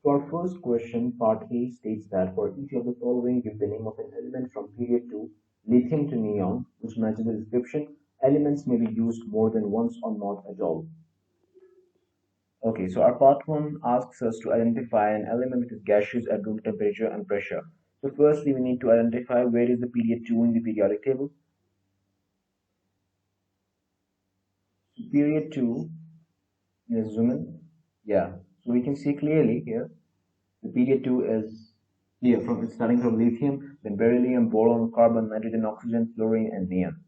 So our first question, part A, states that for each of the following, give the name of an element from period 2, lithium to neon, which matches the description. Elements may be used more than once or not at all. Okay, so our part 1 asks us to identify an element which is gaseous at room temperature and pressure. So firstly, we need to identify where is the period 2 in the periodic table. So period 2, let's zoom in. Yeah, so we can see clearly here. The period 2 is here, it's starting from lithium, then beryllium, boron, carbon, nitrogen, oxygen, fluorine, and neon.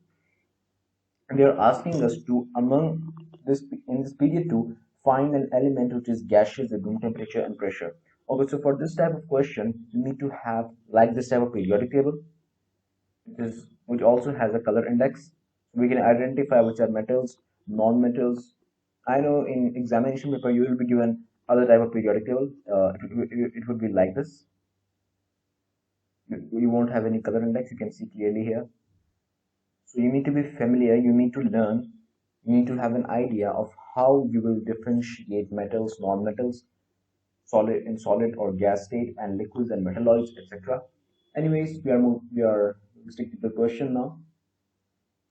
And they are asking us to, in this period 2, find an element which is gaseous at room temperature and pressure. Okay, so for this type of question, you need to have like this type of periodic table, which also has a color index. We can identify which are metals, non-metals. I know in examination paper you will be given other type of periodic table. It would be like this. You won't have any color index. You can see clearly here. So you need to be familiar. You need to learn. You need to have an idea of how you will differentiate metals, non-metals, solid or gas state, and liquids and metalloids, etc. Anyways, we are sticking to the question now.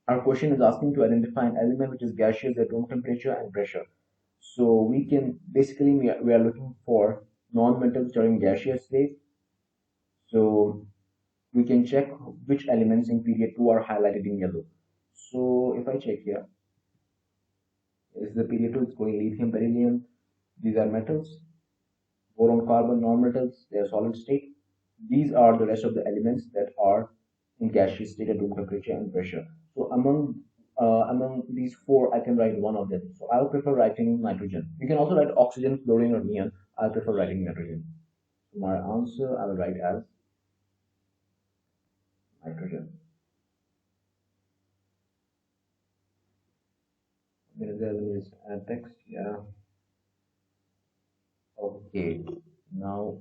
Our question is asking to identify an element which is gaseous at room temperature and pressure. So we can basically we are looking for non-metals during gaseous state. So we can check which elements in period 2 are highlighted in yellow. So if I check here, this is the period 2, it's going lithium, beryllium. These are metals. Boron, carbon, non-metals, they are solid state. These are the rest of the elements that are in gaseous state at room temperature and pressure. So among these four, I can write one of them. So I'll prefer writing nitrogen. You can also write oxygen, fluorine, or neon. I'll prefer writing nitrogen. So my answer I will write as nitrogen. Let me just add text. Yeah. Okay. Now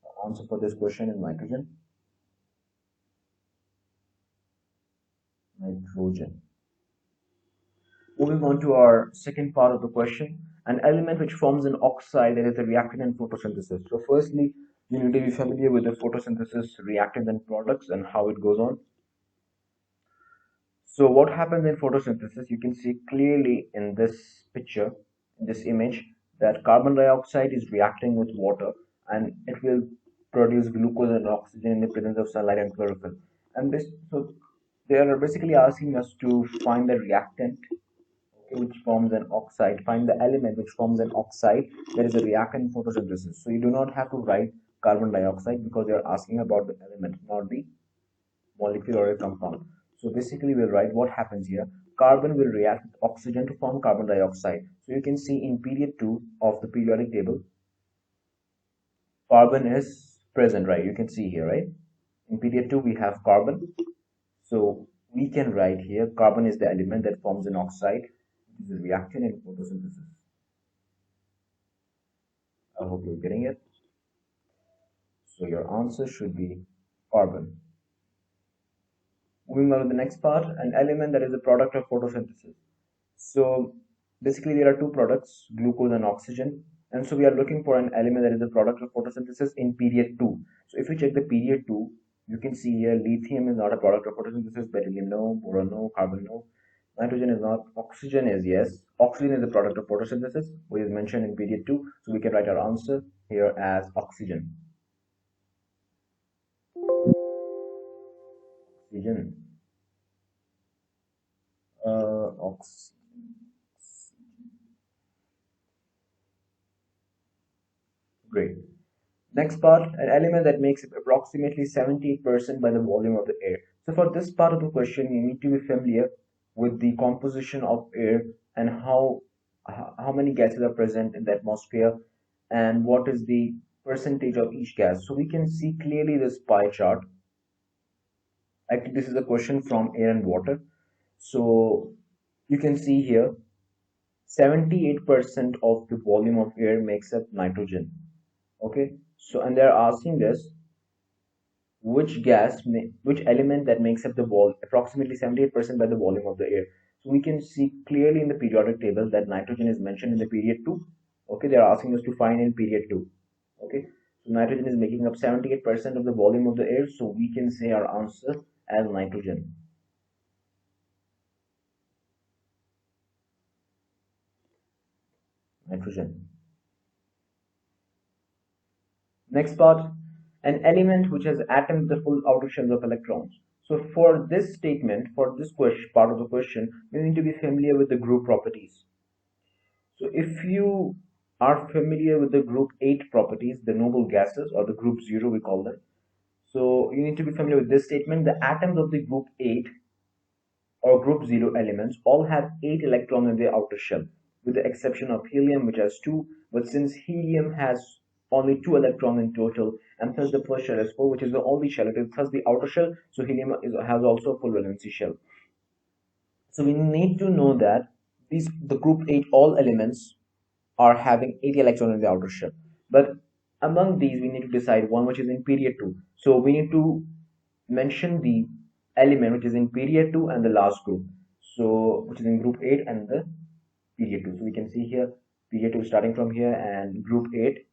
the answer for this question is nitrogen. Nitrogen. Moving on to our second part of the question, an element which forms an oxide that is a reactant in photosynthesis. So firstly, you need to be familiar with the photosynthesis reactant and products and how it goes on. So what happens in photosynthesis, you can see clearly in this picture, in this image, that carbon dioxide is reacting with water and it will produce glucose and oxygen in the presence of sunlight and chlorophyll. And so they are basically asking us to find the reactant which forms an oxide, find the element which forms an oxide that is a reactant in photosynthesis. So you do not have to write carbon dioxide because they are asking about the element, not the molecule or a compound. So basically we'll write what happens here. Carbon will react with oxygen to form carbon dioxide. So you can see in period 2 of the periodic table, carbon is present, right? You can see here, right? In period 2 we have carbon. So we can write here carbon is the element that forms an oxide. This is a reaction in photosynthesis. I hope you're getting it. So your answer should be carbon. Moving on to the next part, an element that is a product of photosynthesis. So basically there are two products, glucose and oxygen. And so we are looking for an element that is a product of photosynthesis in period 2. So if we check the period 2, you can see here lithium is not a product of photosynthesis, beryllium no, boron no, carbon no. Nitrogen is not, oxygen is yes. Oxygen is a product of photosynthesis, which is mentioned in period 2. So we can write our answer here as oxygen. Oxygen. Great. Next part, an element that makes up approximately 78% by the volume of the air. So for this part of the question, you need to be familiar with the composition of air and how many gases are present in the atmosphere and what is the percentage of each gas. So we can see clearly this pie chart. Actually, this is a question from air and water. So you can see here 78% of the volume of air makes up nitrogen. Okay, so and they're asking us which element that makes up the approximately 78% by the volume of the air. So we can see clearly in the periodic table that nitrogen is mentioned in the period 2. Okay, they're asking us to find in period 2. Okay, so nitrogen is making up 78% of the volume of the air, so we can say our answer as nitrogen. Nitrogen. Next part, an element which has atoms with the full outer shells of electrons. So for this statement, for this question, part of the question, we need to be familiar with the group properties. So if you are familiar with the group 8 properties, the noble gases, or the group 0 we call them. So you need to be familiar with this statement. The atoms of the group 8 or group 0 elements all have 8 electrons in their outer shell, with the exception of helium, which has 2. But since helium has only 2 electrons in total, and thus the first shell is 4, which is the only shell, it is thus the outer shell, so has also a full valency shell. So we need to know that the group 8 all elements are having 80 electrons in the outer shell. But among these, we need to decide one which is in period 2. So we need to mention the element which is in period 2 and the last group. So which is in group 8 and the period 2. So we can see here period 2 starting from here and group 8.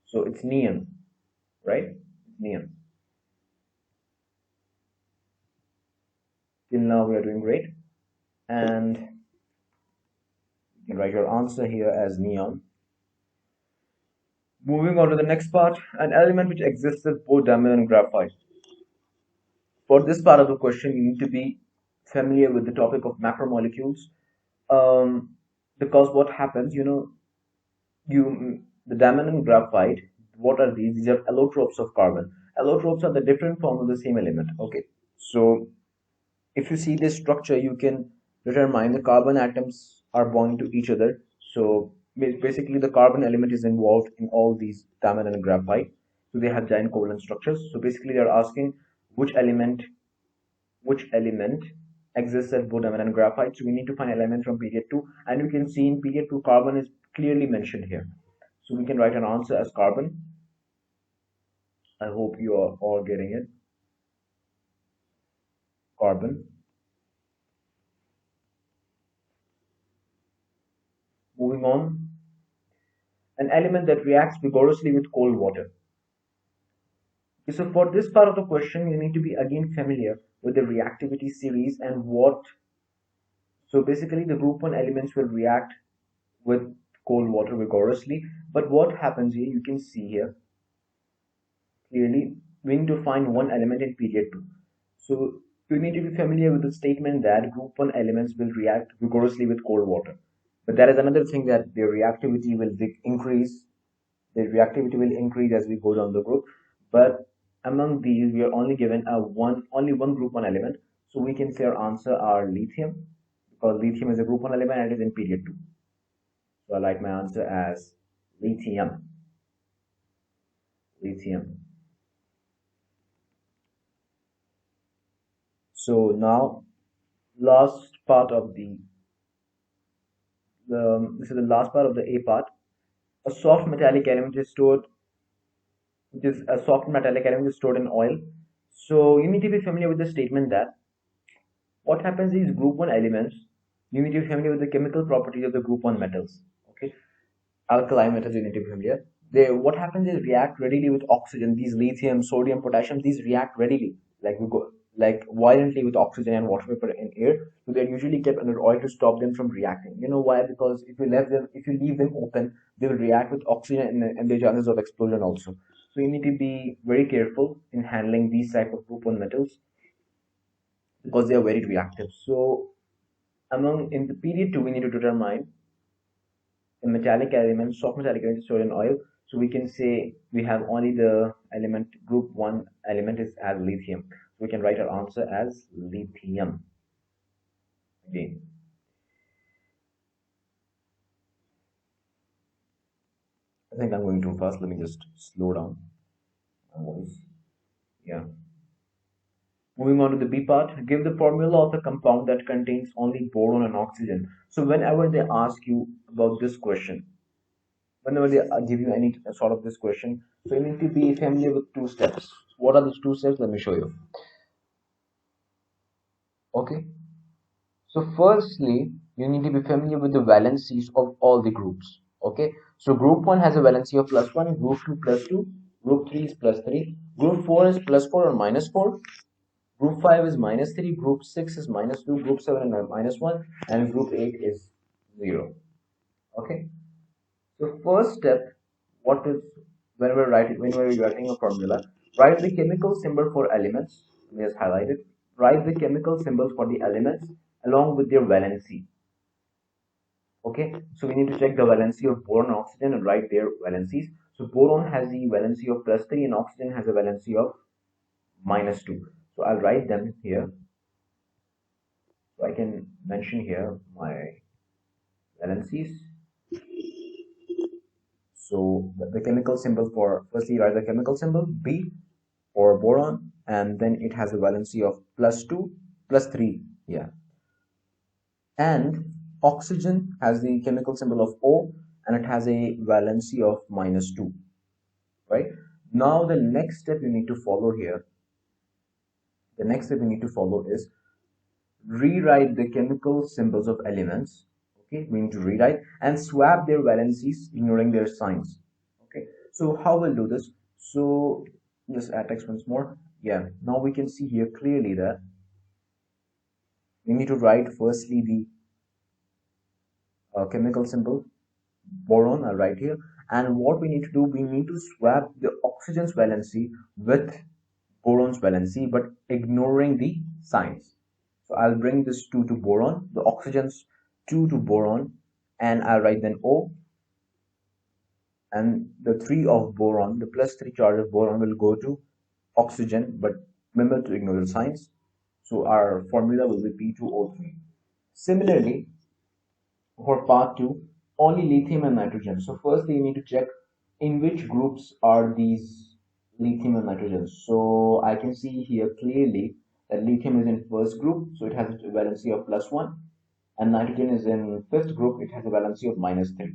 So it's neon, right? Neon. Till now we are doing great. And you can write your answer here as neon. Moving on to the next part, an element which exists with both diamond and graphite. For this part of the question, you need to be familiar with the topic of macromolecules, because what happens, the diamond and graphite, what are these? These are allotropes of carbon. Allotropes are the different form of the same element. Okay, so if you see this structure, you can determine the carbon atoms are bonding to each other. So basically, the carbon element is involved in all these diamond and graphite. So they have giant covalent structures. So basically, they're asking which element exists at both diamond and graphite. So we need to find element from period 2, and you can see in period 2 carbon is clearly mentioned here. So we can write an answer as carbon. I hope you are all getting it. Carbon. Moving on, an element that reacts vigorously with cold water. Okay, so for this part of the question, you need to be again familiar with the reactivity series and what. So basically, the group 1 elements will react with cold water vigorously. But what happens here, you can see here clearly, we need to find one element in period 2. So you need to be familiar with the statement that group 1 elements will react vigorously with cold water. But there is another thing that their reactivity will increase. The reactivity will increase as we go down the group. But among these, we are only given only one group 1 element. So we can say our answer are lithium, because lithium is a group 1 element and it is in period 2. So I like my answer as lithium. Lithium. So now, last part of this is the last part of the A part. A soft metallic element is stored, which is a soft metallic element is stored in oil. So you need to be familiar with the statement that what happens is group 1 elements, you need to be familiar with the chemical properties of the group 1 metals. Okay, alkali metals you need to be familiar. What happens is react readily with oxygen. These lithium, sodium, potassium, these react readily, like violently with oxygen and water vapor in air. So they're usually kept under oil to stop them from reacting. You know why? Because if you leave them open, they will react with oxygen and their chances of explosion also. So you need to be very careful in handling these type of group 1 metals because they are very reactive. So in the period 2, we need to determine a metallic element, soft metallic element stored in oil. So we can say we have only the element group 1 element is as lithium. So we can write our answer as lithium. Again, I think I'm going too fast. Let me just slow down my voice. Yeah. Moving on to the B part, give the formula of a compound that contains only boron and oxygen. So whenever they ask you about this question, whenever they give you any sort of this question, so you need to be familiar with 2 steps. What are these 2 steps? Let me show you. Okay, so firstly, you need to be familiar with the valencies of all the groups. Okay, so group 1 has a valency of +1, group 2 +2, group 3 is +3, group 4 is +4 or -4, group 5 is -3, group 6 is -2, group 7 is -1, and group 8 is 0. Okay, so first step, what is, whenever you're writing a formula, write the chemical symbol for elements. Let me just highlight it. Write the chemical symbols for the elements along with their valency. Okay, so we need to check the valency of boron and oxygen and write their valencies. So boron has the valency of +3 and oxygen has a valency of -2. So I'll write them here. So I can mention here my valencies. So the chemical symbol for, firstly write the chemical symbol B for boron, and then it has a valency of +2, +3, yeah. And oxygen has the chemical symbol of O, and it has a valency of -2, right? Now the next step you need to follow here, the next step you need to follow is rewrite the chemical symbols of elements. Okay, we need to rewrite and swap their valencies ignoring their signs. Okay, so how we'll do this? So just add text once more. Yeah, now we can see here clearly that we need to write firstly the chemical symbol boron right here, and what we need to do, we need to swap the oxygen's valency with boron's valency but ignoring the signs. So I'll bring this 2 to boron, the oxygen's 2 to boron, and I'll write then O, and the 3 of boron, the +3 charge of boron will go to oxygen, but remember to ignore the signs. So our formula will be P2O3. Similarly, for part 2, only lithium and nitrogen. So firstly, you need to check in which groups are these lithium and nitrogen. So I can see here clearly that lithium is in first group, so it has a valency of +1, and nitrogen is in fifth group, it has a valency of -3.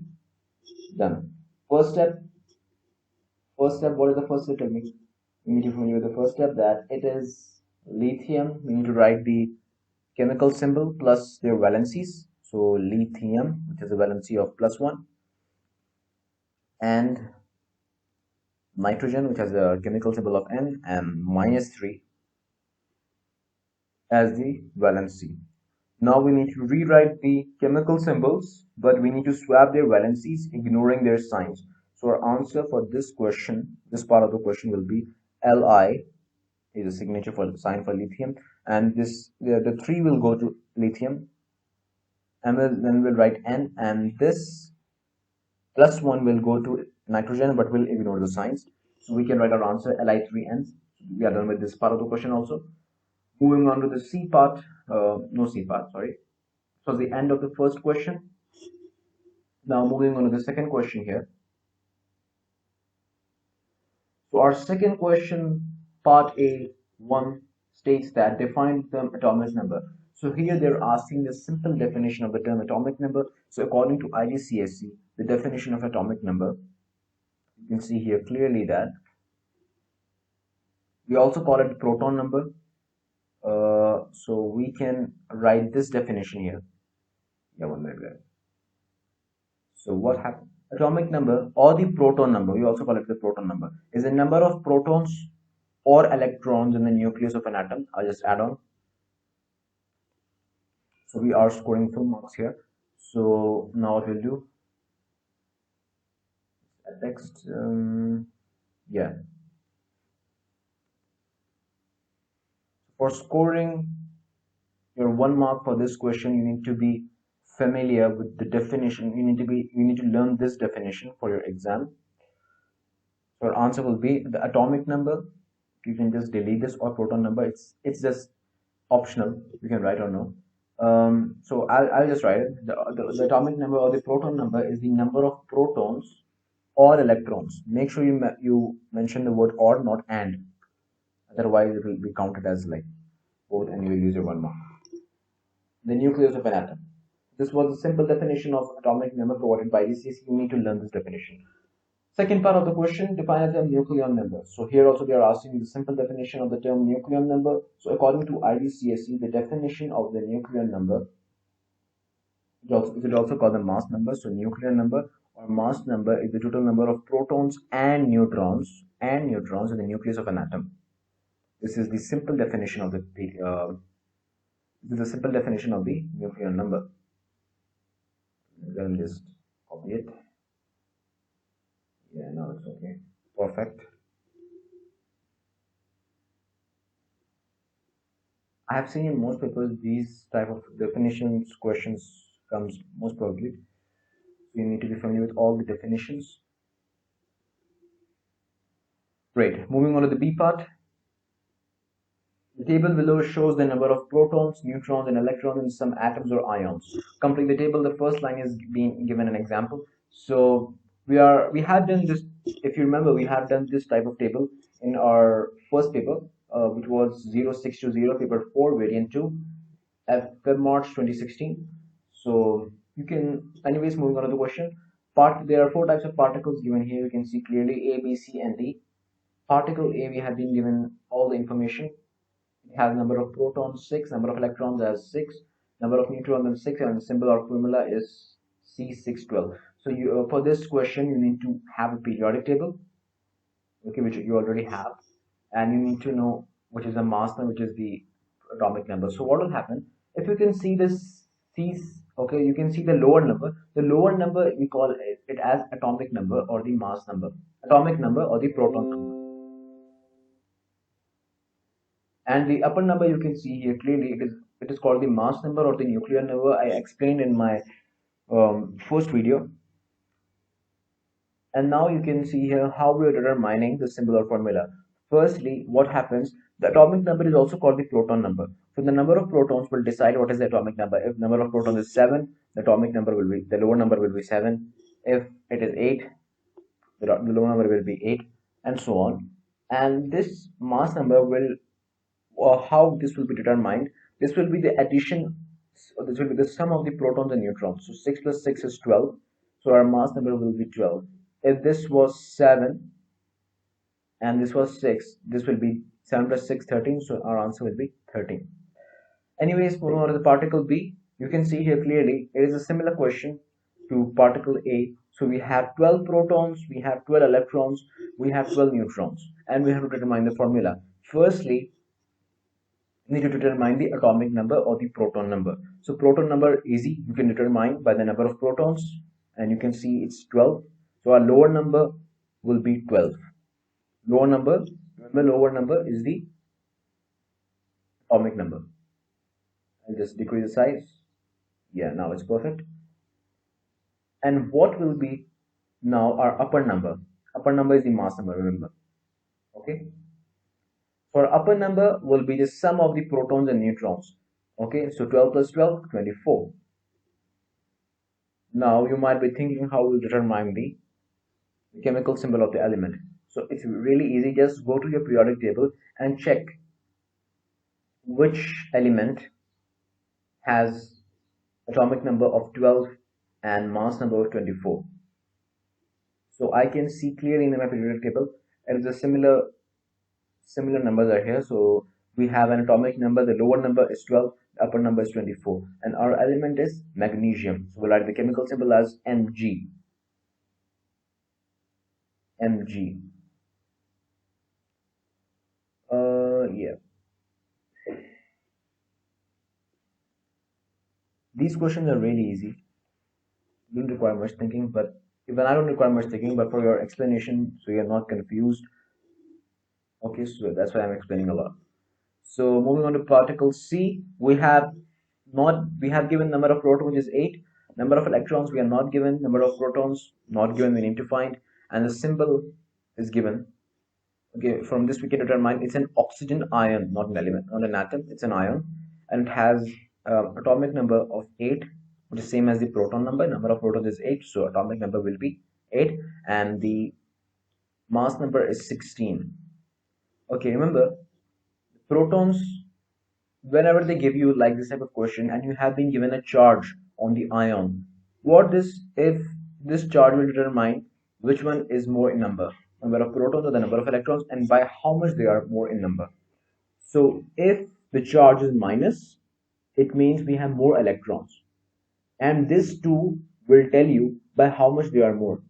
Done. First step, what is the first step? Tell me. We need to familiar with the first step, that it is lithium. We need to write the chemical symbol plus their valencies. So lithium, which has a valency of +1, and nitrogen, which has a chemical symbol of N and -3 as the valency. Now we need to rewrite the chemical symbols, but we need to swap their valencies, ignoring their signs. So our answer for this question, this part of the question, will be Li is a signature for sign for lithium, and this the 3 will go to lithium, and then we'll write N, and this +1 will go to nitrogen, but we'll ignore the signs. So we can write our answer Li3N. We are done with this part of the question also. Moving on to the C part, no C part, sorry. So the end of the first question. Now moving on to the second question here. So our second question, part A1, states that define the term atomic number. So here they're asking the simple definition of the term atomic number. So according to Igcse, the definition of atomic number, you can see here clearly that we also call it proton number. So we can write this definition here. Yeah, 1 minute guys. So what happens? Atomic number, or the proton number, we also call it the proton number, is the number of protons or electrons in the nucleus of an atom. I'll just add on. So we are scoring full marks here. So now what we'll do, text, yeah. For scoring your 1 mark for this question, you need to be familiar with the definition. You need to learn this definition for your exam. So our answer will be the atomic number. You can just delete this, or proton number. It's just optional. You can write or no. So I'll just write it. The atomic number or the proton number is the number of protons or electrons. Make sure you mention the word or, not and. Otherwise, it will be counted as like both, and you will use your 1 mark. The nucleus of an atom. This was a simple definition of atomic number provided by Igcse. You need to learn this definition. Second part of the question, define the term nucleon number. So here also they are asking the simple definition of the term nucleon number. So according to Igcse, the definition of the nucleon number, it is also called the mass number. So nucleon number, or mass number is the total number of protons and neutrons in the nucleus of an atom. This is the simple definition of the nuclear number. Let me just copy it. Yeah, now it's okay. Perfect. I have seen in most papers these type of definitions questions comes most probably. You need to be familiar with all the definitions. Great. Moving on to the B part. The table below shows the number of protons, neutrons, and electrons in some atoms or ions. Complete the table. The first line is being given an example. So we had done this. If you remember, we had done this type of table in our first paper, which was 0620, paper 4, variant 2, at March 2016. So you can, anyways, moving on to the question. There are 4 types of particles given here. You can see clearly A, B, C, and D. Particle A, we have been given all the information. It has number of protons 6, number of electrons as 6, number of neutrons as 6, and the symbol or formula is C612. So you for this question you need to have a periodic table, okay, which you already have, and you need to know which is the mass number, which is the atomic number. So what will happen if you can see this okay, you can see the lower number. The lower number we call it as atomic number or the mass number, atomic number or the proton number. And the upper number you can see here clearly, it is called the mass number or the nuclear number. I explained in my first video. And now you can see here how we are determining the symbol or formula. Firstly, what happens, the atomic number is also called the proton number. So the number of protons will decide what is the atomic number. If number of protons is 7, the atomic number will be, the lower number will be 7. If it is 8, the lower number will be 8, and so on. And this mass number will, how this will be determined, this will be the addition, so this will be the sum of the protons and neutrons. So 6 plus 6 is 12, so our mass number will be 12. If this was 7 and this was 6, this will be 7 plus 6, 13, so our answer will be 13. Anyways, moving on to the particle B, you can see here clearly it is a similar question to particle A. So we have 12 protons, we have 12 electrons, we have 12 neutrons, and we have to determine the formula. Firstly, we need to determine the atomic number or the proton number. So proton number easy, you can determine by the number of protons, and you can see it's 12. So our lower number will be 12. Lower number, remember lower number is the atomic number. I'll just decrease the size. Yeah, now it's perfect. And what will be now our upper number? Upper number is the mass number, remember. Okay. For upper number will be the sum of the protons and neutrons. Okay, so 12 plus 12, 24. Now you might be thinking how we'll determine the chemical symbol of the element. So it's really easy. Just go to your periodic table and check which element has atomic number of 12 and mass number of 24. So I can see clearly in my periodic table it is a similar numbers are here. So we have an atomic number, the lower number is 12, the upper number is 24, and our element is magnesium. So we'll write the chemical symbol as Mg. Mg. Yeah. These questions are really easy. Don't require much thinking, but even I don't require much thinking, but for your explanation, so you're not confused. Okay, so that's why I'm explaining a lot. So moving on to particle C, we have given number of protons, which is 8. Number of electrons we are not given. Number of protons not given, we need to find, and the symbol is given. Okay, from this we can determine it's an oxygen ion, not an element, not an atom. It's an ion, and it has atomic number of 8, which is same as the proton number. Number of protons is 8, so atomic number will be 8, and the mass number is 16. Okay, remember, protons, whenever they give you like this type of question and you have been given a charge on the ion, if this charge will determine which one is more in number of protons or the number of electrons, and by how much they are more in number. So if the charge is minus, it means we have more electrons, and this too will tell you by how much they are more.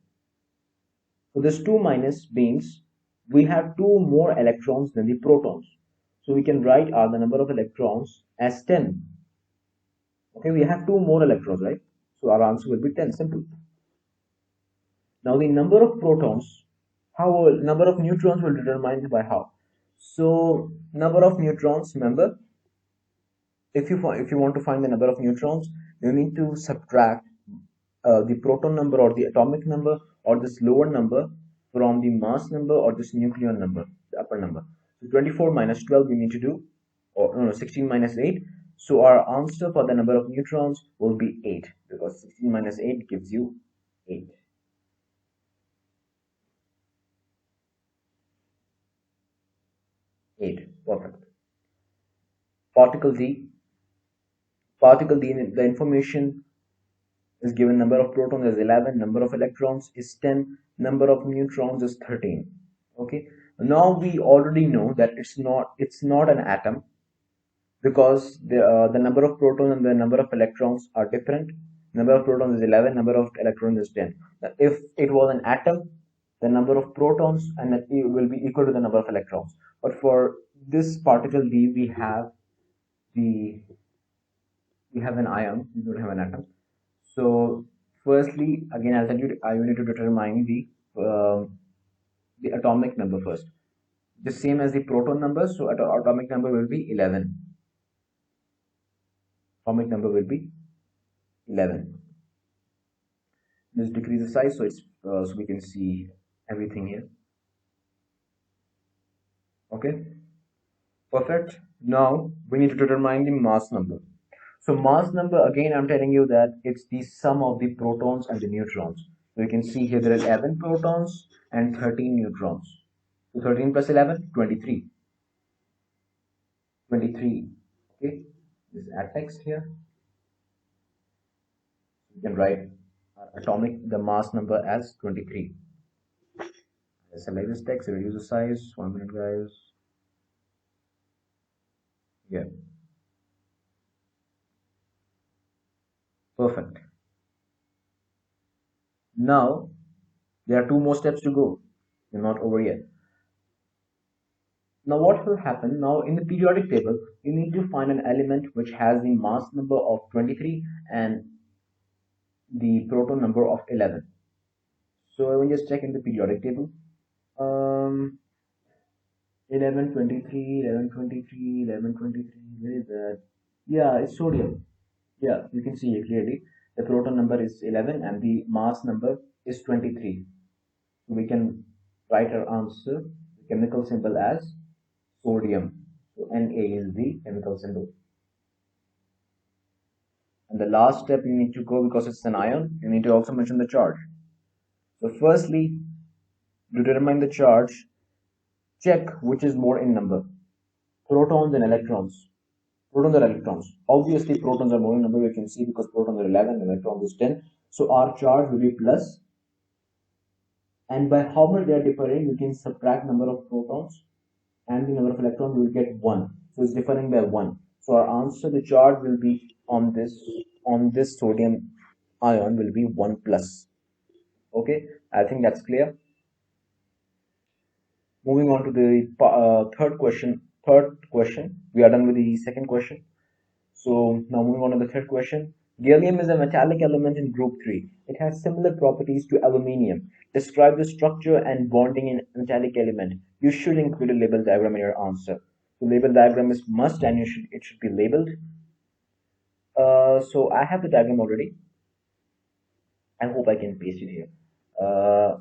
So this 2 minus means we have 2 more electrons than the protons. So we can write the number of electrons as 10. Okay, we have 2 more electrons, right? So our answer will be 10, simple. Now the number of protons, how number of neutrons will be determined by how? So number of neutrons, remember, if you want to find the number of neutrons, you need to subtract the proton number or the atomic number or this lower number from the mass number or this nucleon number, the upper number. So 24 minus 12 we need to do, or no, 16 minus 8. So our answer for the number of neutrons will be 8, because 16 minus 8 gives you 8. Perfect. Particle D. Particle D, the information is given: number of protons is 11, number of electrons is 10, number of neutrons is 13. Okay, now we already know that it's not an atom, because the number of protons and the number of electrons are different. Number of protons is 11, number of electrons is 10. Now, if it was an atom, the number of protons and it will be equal to the number of electrons. But for this particle D, the we have an ion, we don't have an atom. So firstly, again, as I said, you need to determine the atomic number first, the same as the proton number. So atomic number will be 11. Atomic number will be 11. Let's decrease the size so it's so we can see everything here. Okay, perfect. Now we need to determine the mass number. So mass number, again, I'm telling you that it's the sum of the protons and the neutrons. So you can see here there are 11 protons and 13 neutrons. So 13 plus 11, 23. 23. Okay, this add text here. You can write the mass number as 23. Select this text, reduce the size. 1 minute, guys. Yeah. Perfect. Now there are 2 more steps to go. You're not over yet. Now what will happen? Now in the periodic table, you need to find an element which has the mass number of 23 and the proton number of 11. So I will just check in the periodic table. 11, 23, 11, 23, 11, 23. Where is that? Yeah, it's sodium. Yeah, you can see it clearly. The proton number is 11 and the mass number is 23. So we can write our answer, the chemical symbol, as sodium. So Na is the chemical symbol. And the last step you need to go, because it's an ion, you need to also mention the charge. So firstly, to determine the charge, check which is more in number, protons and electrons. Protons or electrons? Obviously protons are more in number, we can see, because protons are 11 and electrons is 10. So our charge will be plus, and by how much they are differing, you can subtract number of protons and the number of electrons, will get 1. So it's differing by 1. So our answer, the charge will be on this sodium ion will be 1 plus. Okay, I think that's clear. Moving on to the third question. We are done with the second question. So now moving on to the third question. Gallium is a metallic element in group 3. It has similar properties to aluminium. Describe the structure and bonding in metallic element. You should include a label diagram in your answer. So label diagram is must, and it should be labeled. So I have the diagram already. I hope I can paste it here.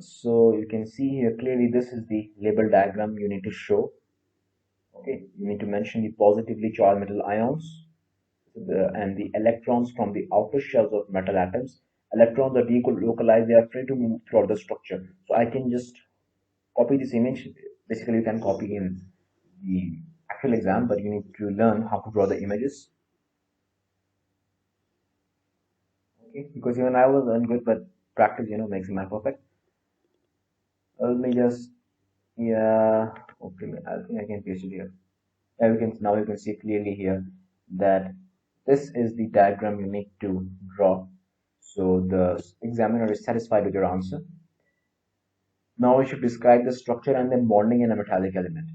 So you can see here clearly, this is the label diagram you need to show. Okay, you need to mention the positively charged metal ions and the electrons from the outer shells of metal atoms. Electrons are delocalized, they are free to move throughout the structure. So I can just copy this image. Basically, you can copy in the actual exam, but you need to learn how to draw the images. Okay, because even I was good, but practice, makes a man perfect. Let me just, yeah, okay, I think I can paste it here. Now you can see clearly here that this is the diagram you need to draw. So the examiner is satisfied with your answer. Now you should describe the structure and the bonding in a metallic element.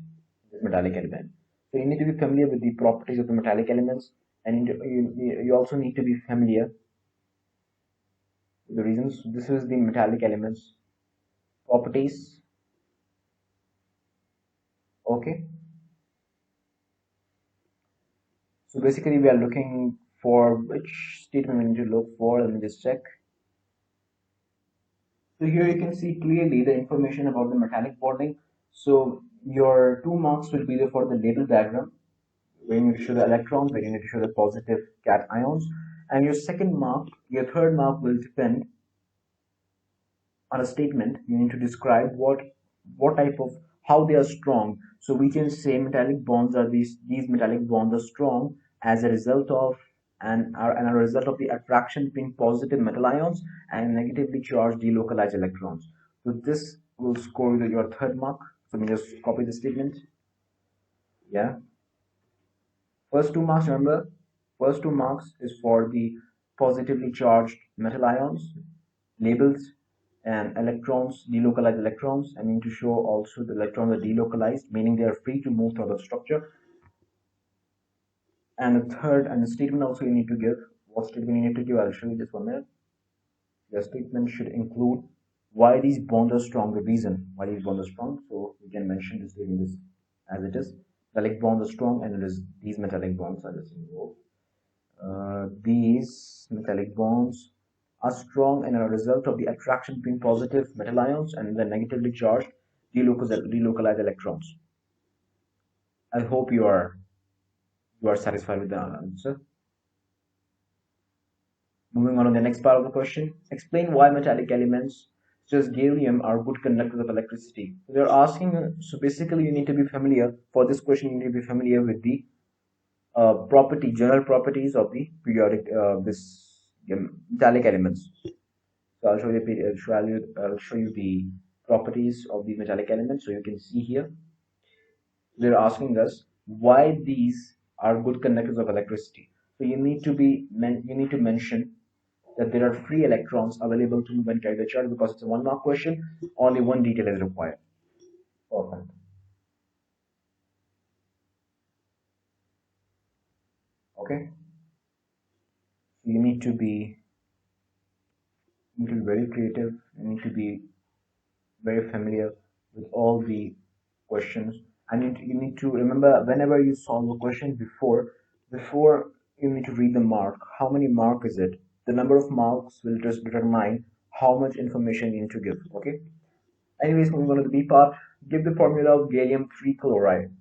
Metallic element. So you need to be familiar with the properties of the metallic elements, and you also need to be familiar with the reasons. This is the metallic elements properties. Okay. So basically we are looking for which statement we need to look for. Let me just check. So here you can see clearly the information about the metallic bonding. So your 2 marks will be there for the label diagram, where you need to show the electrons, where you need to show the positive cations. And your second mark, your third mark will depend on a statement. You need to describe what type of, how they are strong. So we can say metallic bonds are these metallic bonds are strong as a result of and a result of the attraction between positive metal ions and negatively charged delocalized electrons. So this will score you your third mark. So let me just copy the statement. Yeah. First 2 marks, remember, first 2 marks is for the positively charged metal ions, labels, and electrons, delocalized electrons. I need to show also the electrons are delocalized, meaning they are free to move through the structure. And the third, and the statement also you need to give. What statement you need to give? I'll show you this 1 minute. The statement should include why these bonds are strong, the reason why these bonds are strong. So we can mention this statement as it is. Metallic bonds are strong, and it is these metallic bonds are just involved. These metallic bonds are strong and are a result of the attraction between positive metal ions and the negatively charged delocalized electrons. I hope you are satisfied with the answer. Moving on to the next part of the question, explain why metallic elements such as gallium are good conductors of electricity. So they're asking, so basically you need to be familiar, for this question you need to be familiar with the general properties of the periodic, metallic elements. So I'll show you the properties of the metallic elements. So you can see here, they're asking us why these are good conductors of electricity. So you need to mention that there are free electrons available to move and carry the charge. Because it's a 1 mark question, only one detail is required. Perfect. Okay. So you need to be very creative. You need to be very familiar with all the questions. And you need to remember, whenever you solve a question, before you need to read the mark. How many mark is it? The number of marks will just determine how much information you need to give. Okay. Anyways, moving on to the B part, give the formula of gallium 3 chloride.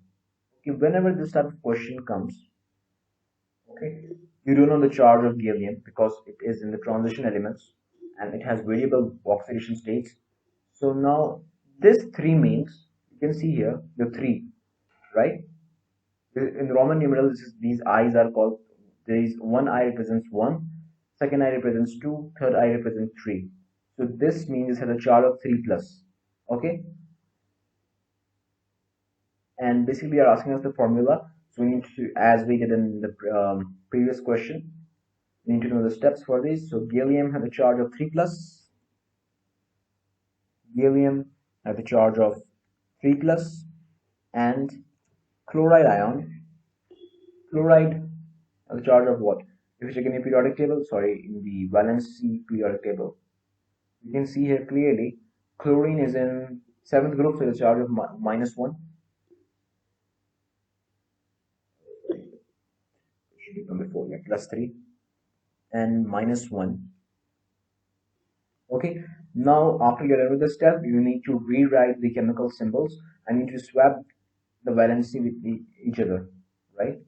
Okay, whenever this type of question comes, okay, you don't know the charge of gallium because it is in the transition elements and it has variable oxidation states. So now this 3 means, you can see here the 3, right? In Roman numerals, these i's are called, there is one I represents 1, second I represents 2, third I represents 3. So this means it has a charge of 3 plus. Okay. And basically they are asking us the formula. So we need to, as we did in the previous question, we need to know the steps for this. So gallium has a charge of 3 plus. Gallium has a charge of 3 plus, and chloride has a charge of what? If you check in the periodic table, in the valency periodic table, you can see here clearly chlorine is in 7th group, so it's a charge of -1. Before, yeah, +3 and -1. Okay, now after you're done with the step, you need to rewrite the chemical symbols and need to swap the valency with each other, right?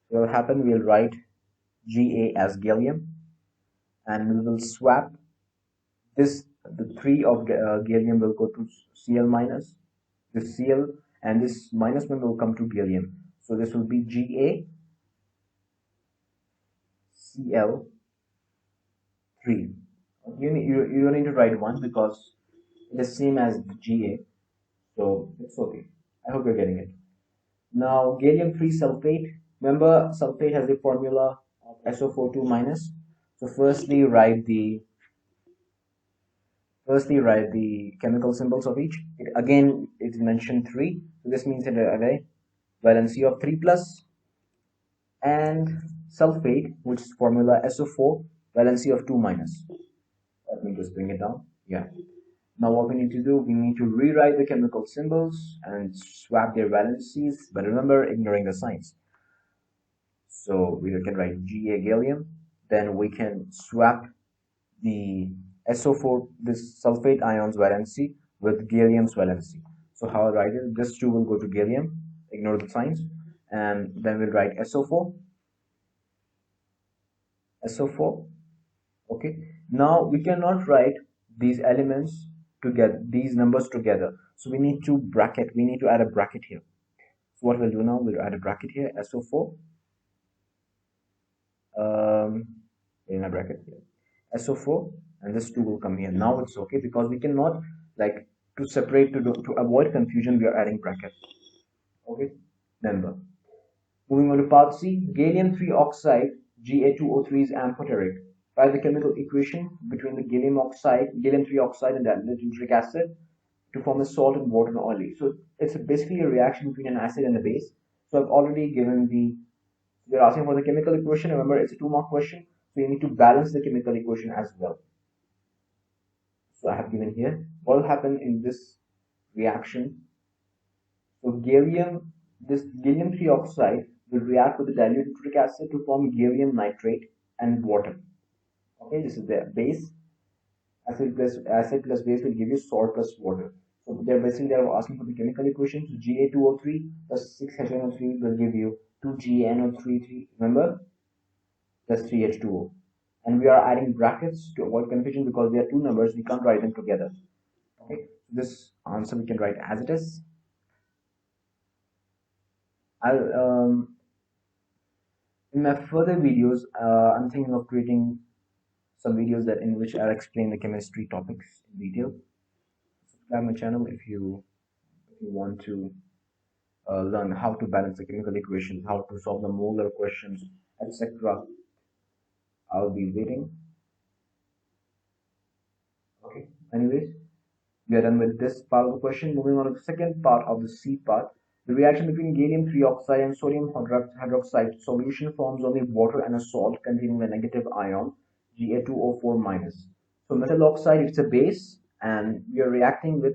What will happen, we'll write Ga as gallium, and we will swap this, the 3 of gallium will go to Cl minus, this Cl, and this -1 will come to gallium. So this will be Ga Cl3. You don't need to write 1 because it is same as Ga, so it's okay. I hope you're getting it. Now gallium 3 sulfate. Remember, sulfate has the formula of SO42 minus. So firstly write the chemical symbols of each. Again, it's mentioned 3, so this means that array valency of 3 plus, and sulfate, which is formula SO4, valency of 2 minus. Let me just bring it down. Yeah. Now what we need to do, we need to rewrite the chemical symbols and swap their valencies, but remember, ignoring the signs. So we can write Ga gallium, then we can swap the SO4, this sulfate ion's valency, with gallium's valency. So how I write it, this 2 will go to gallium, ignore the signs, and then we'll write SO4, okay. Now we cannot write these elements together, these numbers together, so we need to add a bracket here. So what we'll do now, we'll add a bracket here, SO4, in a bracket here, SO4, and this 2 will come here. Now it's okay, because we cannot, like, to avoid confusion, we are adding bracket. Okay, remember. Moving on to part C, gallium 3 oxide Ga2O3 is amphoteric. Write the chemical equation between the gallium 3 oxide and dilute nitric acid to form a salt and water and oily. So it's basically a reaction between an acid and a base. So I've already given they're asking for the chemical equation. Remember, it's a 2-mark question, so you need to balance the chemical equation as well. So I have given here what will happen in this reaction. So this gallium 3 oxide will react with the dilute nitric acid to form gallium nitrate and water. Okay, this is the base. Acid plus base will give you salt plus water. So they're asking for the chemical equation. So Ga2O3 plus 6HNO3 will give you 2GaNO3, remember, plus 3H2O. And we are adding brackets to avoid confusion, because they are 2 numbers, we can't write them together. Okay, this answer we can write as it is. In my further videos, I'm thinking of creating some videos in which I'll explain the chemistry topics in detail. Subscribe my channel if you want to learn how to balance the chemical equations, how to solve the molar questions, etc. I'll be waiting. Okay, anyways, we are done with this part of the question. Moving on to the second part of the C part. The reaction between gallium 3 oxide and sodium hydroxide solution forms only water and a salt containing the negative ion Ga2O4 minus. So metal oxide, it's a base, and we are reacting with,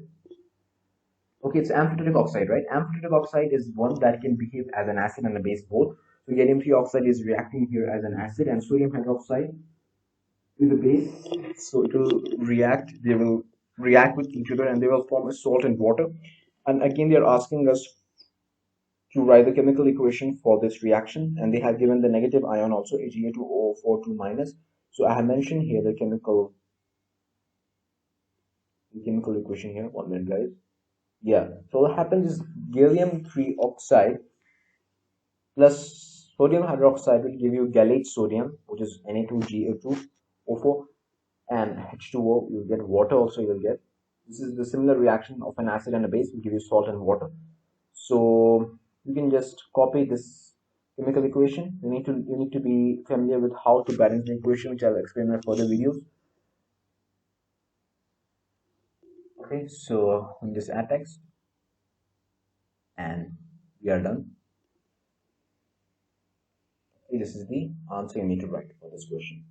okay, it's amphoteric oxide, right? Amphoteric oxide is one that can behave as an acid and a base both. So gallium 3 oxide is reacting here as an acid, and sodium hydroxide is a base. So it will react, they will react with each other, and they will form a salt and water. And again, they are asking us to write the chemical equation for this reaction, and they have given the negative ion also, Ga2O4 2 minus. So I have mentioned here the chemical equation here. 1 minute, guys. Yeah, so what happens is gallium 3 oxide plus sodium hydroxide will give you gallate sodium, which is Na2Ga2O4, and H2O. You'll get water also, you'll get. This is the similar reaction of an acid and a base, will give you salt and water. So you can just copy this chemical equation. You need to be familiar with how to balance the equation, which I'll explain in my further videos. Okay, so we just add text, and we are done. Okay, this is the answer you need to write for this question.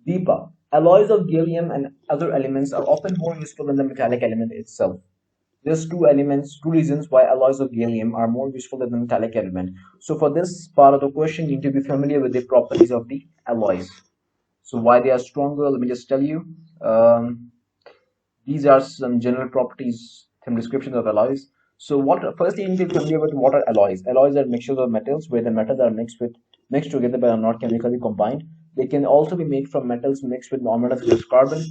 Deepa, alloys of gallium and other elements are often more useful than the metallic element itself. There's two reasons why alloys of gallium are more useful than the metallic element. So for this part of the question, you need to be familiar with the properties of the alloys. So why they are stronger, let me just tell you. These are some general properties, some descriptions of alloys. So firstly, you need to be familiar with what are alloys. Alloys are mixtures of metals where the metals are mixed together but are not chemically combined. They can also be made from metals mixed with non-metals such as carbon.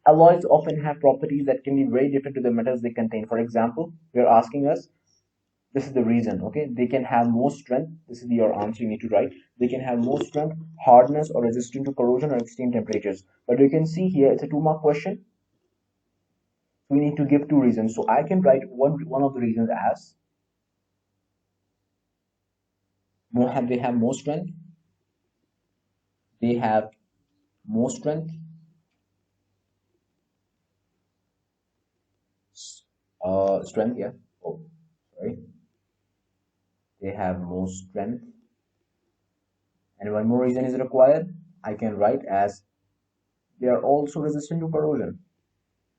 Alloys often have properties that can be very different to the metals they contain. For example, you're asking us, this is the reason, okay? They can have more strength. This is your answer you need to write. They can have more strength, hardness, or resistance to corrosion or extreme temperatures. But you can see here, it's a 2-mark question. We need to give 2 reasons. So I can write one of the reasons as They have more strength. They have more strength. Strength, yeah. Oh, sorry. They have more strength. And one more reason is required. I can write as they are also resistant to corrosion.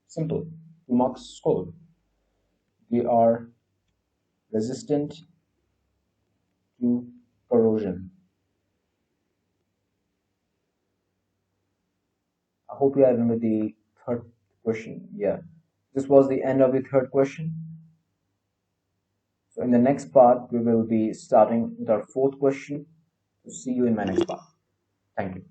Simple. 2 marks scored. They are resistant to corrosion. I hope you are done with the third question. Yeah. This was the end of the third question. So in the next part, we will be starting with our fourth question. See you in my next part. Thank you.